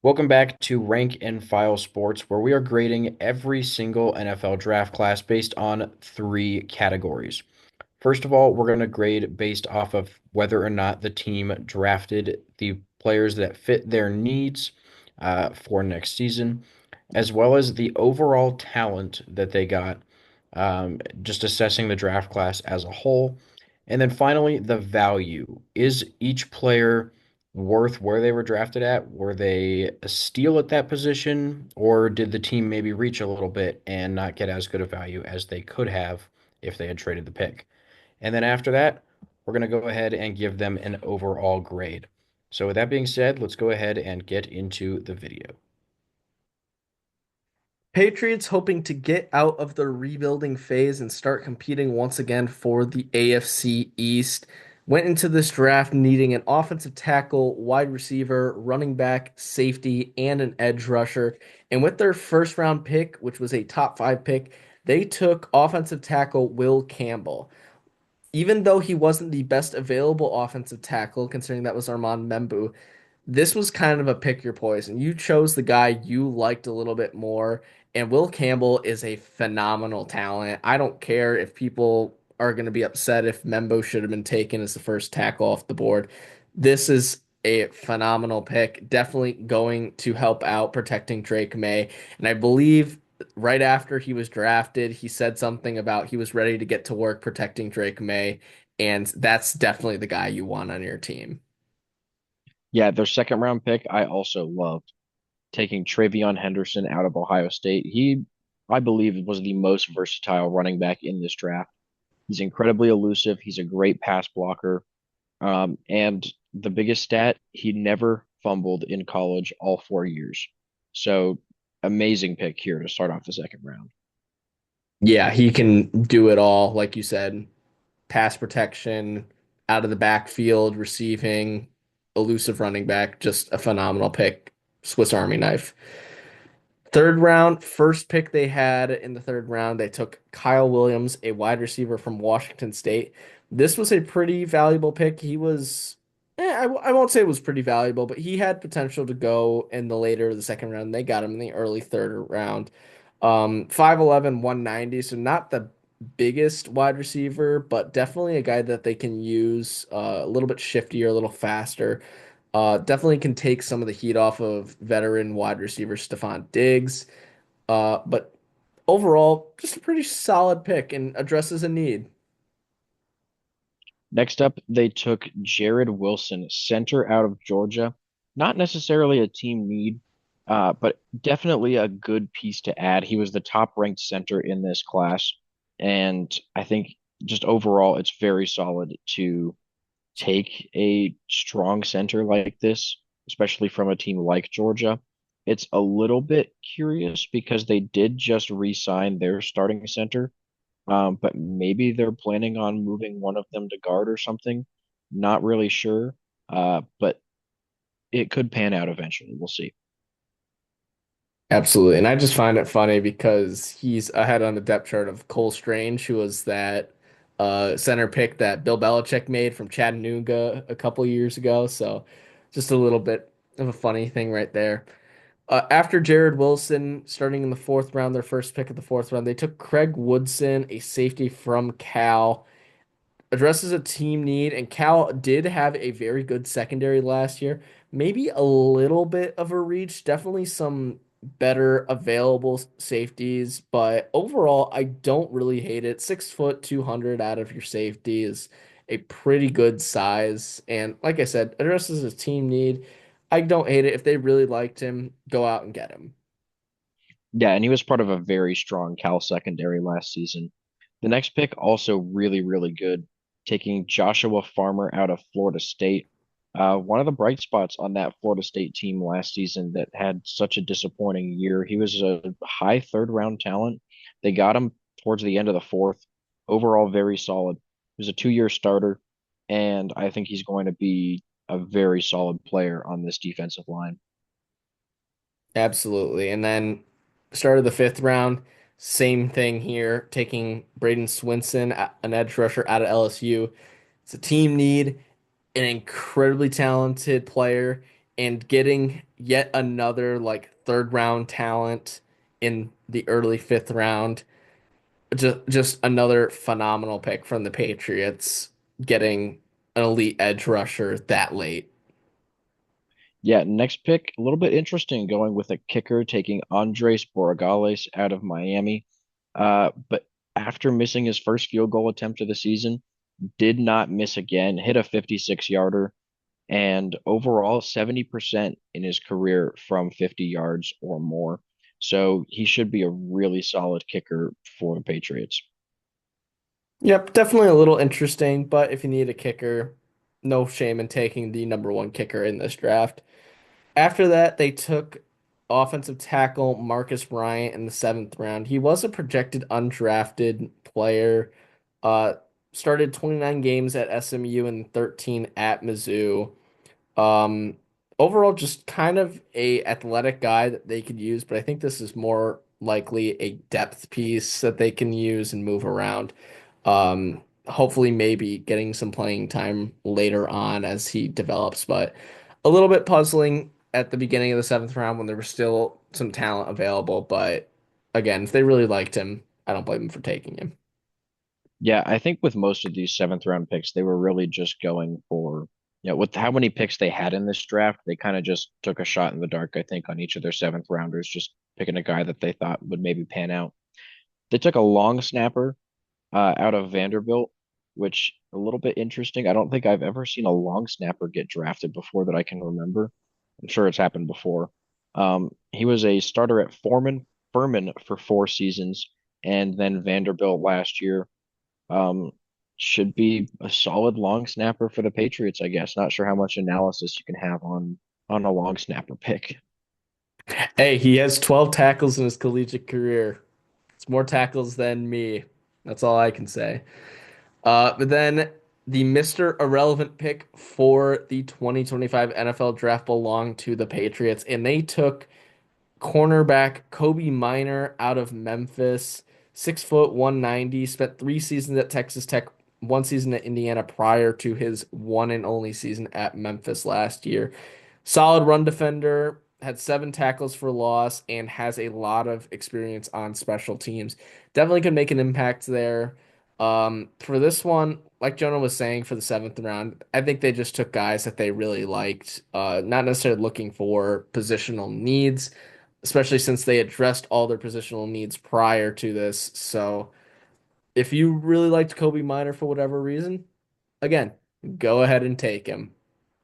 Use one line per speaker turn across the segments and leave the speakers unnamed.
Welcome back to Rank and File Sports, where we are grading every single NFL draft class based on three categories. First of all, we're going to grade based off of whether or not the team drafted the players that fit their needs for next season, as well as the overall talent that they got, just assessing the draft class as a whole. And then finally, the value. Is each player worth where they were drafted at? Were they a steal at that position, or did the team maybe reach a little bit and not get as good a value as they could have if they had traded the pick? And then after that, we're going to go ahead and give them an overall grade. So with that being said, let's go ahead and get into the video.
Patriots hoping to get out of the rebuilding phase and start competing once again for the AFC East. Went into this draft needing an offensive tackle, wide receiver, running back, safety, and an edge rusher. And with their first round pick, which was a top five pick, they took offensive tackle Will Campbell. Even though he wasn't the best available offensive tackle, considering that was Armand Membu, this was kind of a pick your poison. You chose the guy you liked a little bit more, and Will Campbell is a phenomenal talent. I don't care if people are going to be upset if Membo should have been taken as the first tackle off the board. This is a phenomenal pick, definitely going to help out protecting Drake May. And I believe right after he was drafted, he said something about he was ready to get to work protecting Drake May, and that's definitely the guy you want on your team.
Yeah, their second round pick, I also loved taking Travion Henderson out of Ohio State. He, I believe, was the most versatile running back in this draft. He's incredibly elusive. He's a great pass blocker. And the biggest stat, he never fumbled in college all 4 years. So amazing pick here to start off the second round.
Yeah, he can do it all, like you said, pass protection, out of the backfield, receiving, elusive running back, just a phenomenal pick. Swiss Army knife. Third round, first pick they had in the third round, they took Kyle Williams, a wide receiver from Washington State. This was a pretty valuable pick. He was, I won't say it was pretty valuable, but he had potential to go in the later the second round. They got him in the early third round. 5'11", 190, so not the biggest wide receiver, but definitely a guy that they can use a little bit shiftier, a little faster. Definitely can take some of the heat off of veteran wide receiver Stephon Diggs. But overall, just a pretty solid pick and addresses a need.
Next up, they took Jared Wilson, center out of Georgia. Not necessarily a team need, but definitely a good piece to add. He was the top ranked center in this class. And I think just overall, it's very solid to take a strong center like this, especially from a team like Georgia. It's a little bit curious because they did just re-sign their starting center, but maybe they're planning on moving one of them to guard or something. Not really sure, but it could pan out eventually. We'll see.
Absolutely. And I just find it funny because he's ahead on the depth chart of Cole Strange, who was that center pick that Bill Belichick made from Chattanooga a couple years ago. So just a little bit of a funny thing right there. After Jared Wilson, starting in the fourth round, their first pick of the fourth round, they took Craig Woodson, a safety from Cal. Addresses a team need, and Cal did have a very good secondary last year. Maybe a little bit of a reach, definitely some better available safeties, but overall, I don't really hate it. 6 foot 200 out of your safety is a pretty good size, and like I said, addresses a team need. I don't hate it. If they really liked him, go out and get him.
Yeah, and he was part of a very strong Cal secondary last season. The next pick also really, really good, taking Joshua Farmer out of Florida State. One of the bright spots on that Florida State team last season that had such a disappointing year. He was a high third round talent. They got him towards the end of the fourth. Overall, very solid. He was a 2 year starter, and I think he's going to be a very solid player on this defensive line.
Absolutely. And then started the fifth round, same thing here, taking Braden Swinson, an edge rusher out of LSU. It's a team need, an incredibly talented player. and getting yet another like third round talent in the early fifth round. Just another phenomenal pick from the Patriots, getting an elite edge rusher that late.
Yeah, next pick, a little bit interesting going with a kicker taking Andres Borregales out of Miami. But after missing his first field goal attempt of the season, did not miss again, hit a 56-yarder, and overall 70% in his career from 50 yards or more. So he should be a really solid kicker for the Patriots.
Yep, definitely a little interesting, but if you need a kicker, no shame in taking the number one kicker in this draft. After that, they took offensive tackle Marcus Bryant in the seventh round. He was a projected undrafted player. Uh, Started 29 games at SMU and 13 at Mizzou. Um, Overall, just kind of a athletic guy that they could use, but I think this is more likely a depth piece that they can use and move around. Hopefully, maybe getting some playing time later on as he develops, but a little bit puzzling at the beginning of the seventh round when there was still some talent available. But again, if they really liked him, I don't blame them for taking him.
Yeah, I think with most of these seventh round picks, they were really just going for, with how many picks they had in this draft, they kind of just took a shot in the dark, I think, on each of their seventh rounders, just picking a guy that they thought would maybe pan out. They took a long snapper out of Vanderbilt, which a little bit interesting. I don't think I've ever seen a long snapper get drafted before that I can remember. I'm sure it's happened before. He was a starter at Furman for 4 seasons, and then Vanderbilt last year. Um, should be a solid long snapper for the Patriots, I guess. Not sure how much analysis you can have on a long snapper pick.
Hey, he has 12 tackles in his collegiate career. It's more tackles than me. That's all I can say. But then the Mr. Irrelevant pick for the 2025 NFL draft belonged to the Patriots, and they took cornerback Kobe Minor out of Memphis, 6 foot 190, spent 3 seasons at Texas Tech, 1 season at Indiana prior to his one and only season at Memphis last year. Solid run defender, had 7 tackles for loss, and has a lot of experience on special teams. Definitely could make an impact there. For this one, like Jonah was saying, for the seventh round, I think they just took guys that they really liked, not necessarily looking for positional needs, especially since they addressed all their positional needs prior to this. So if you really liked Kobe Minor for whatever reason, again, go ahead and take him.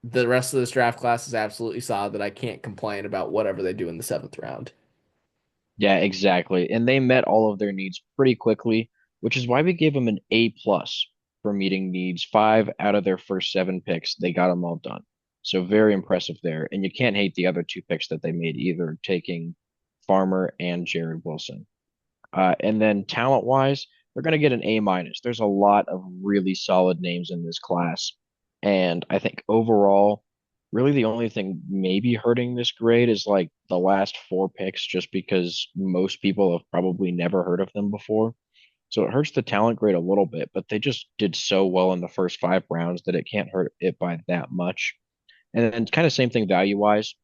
The rest of this draft class is absolutely solid that I can't complain about whatever they do in the seventh round.
Yeah, exactly. And they met all of their needs pretty quickly, which is why we gave them an A plus for meeting needs. 5 out of their first 7 picks, they got them all done. So very impressive there. And you can't hate the other 2 picks that they made either, taking Farmer and Jerry Wilson. And then talent wise, they're going to get an A minus. There's a lot of really solid names in this class. And I think overall, really the only thing maybe hurting this grade is like the last 4 picks, just because most people have probably never heard of them before. So it hurts the talent grade a little bit, but they just did so well in the first 5 rounds that it can't hurt it by that much. And then kind of same thing value wise,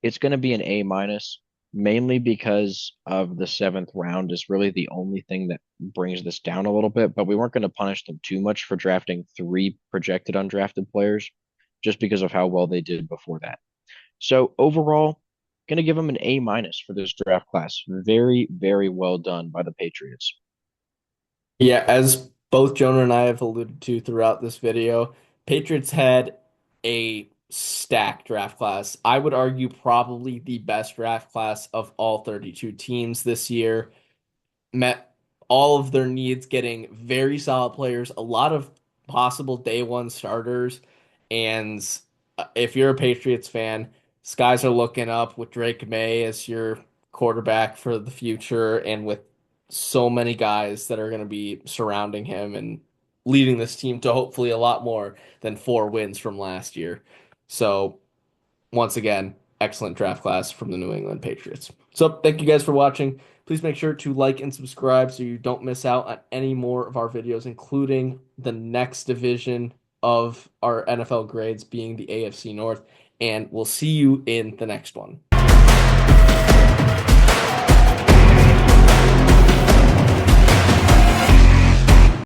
it's going to be an A minus, mainly because of the seventh round is really the only thing that brings this down a little bit. But we weren't going to punish them too much for drafting 3 projected undrafted players, just because of how well they did before that. So overall, going to give them an A minus for this draft class. Very, very well done by the Patriots.
Yeah, as both Jonah and I have alluded to throughout this video, Patriots had a stacked draft class. I would argue probably the best draft class of all 32 teams this year. Met all of their needs, getting very solid players, a lot of possible day one starters. And if you're a Patriots fan, skies are looking up with Drake May as your quarterback for the future, and with so many guys that are going to be surrounding him and leading this team to hopefully a lot more than 4 wins from last year. So once again, excellent draft class from the New England Patriots. So, thank you guys for watching. Please make sure to like and subscribe so you don't miss out on any more of our videos, including the next division of our NFL grades being the AFC North. and we'll see you in the next one.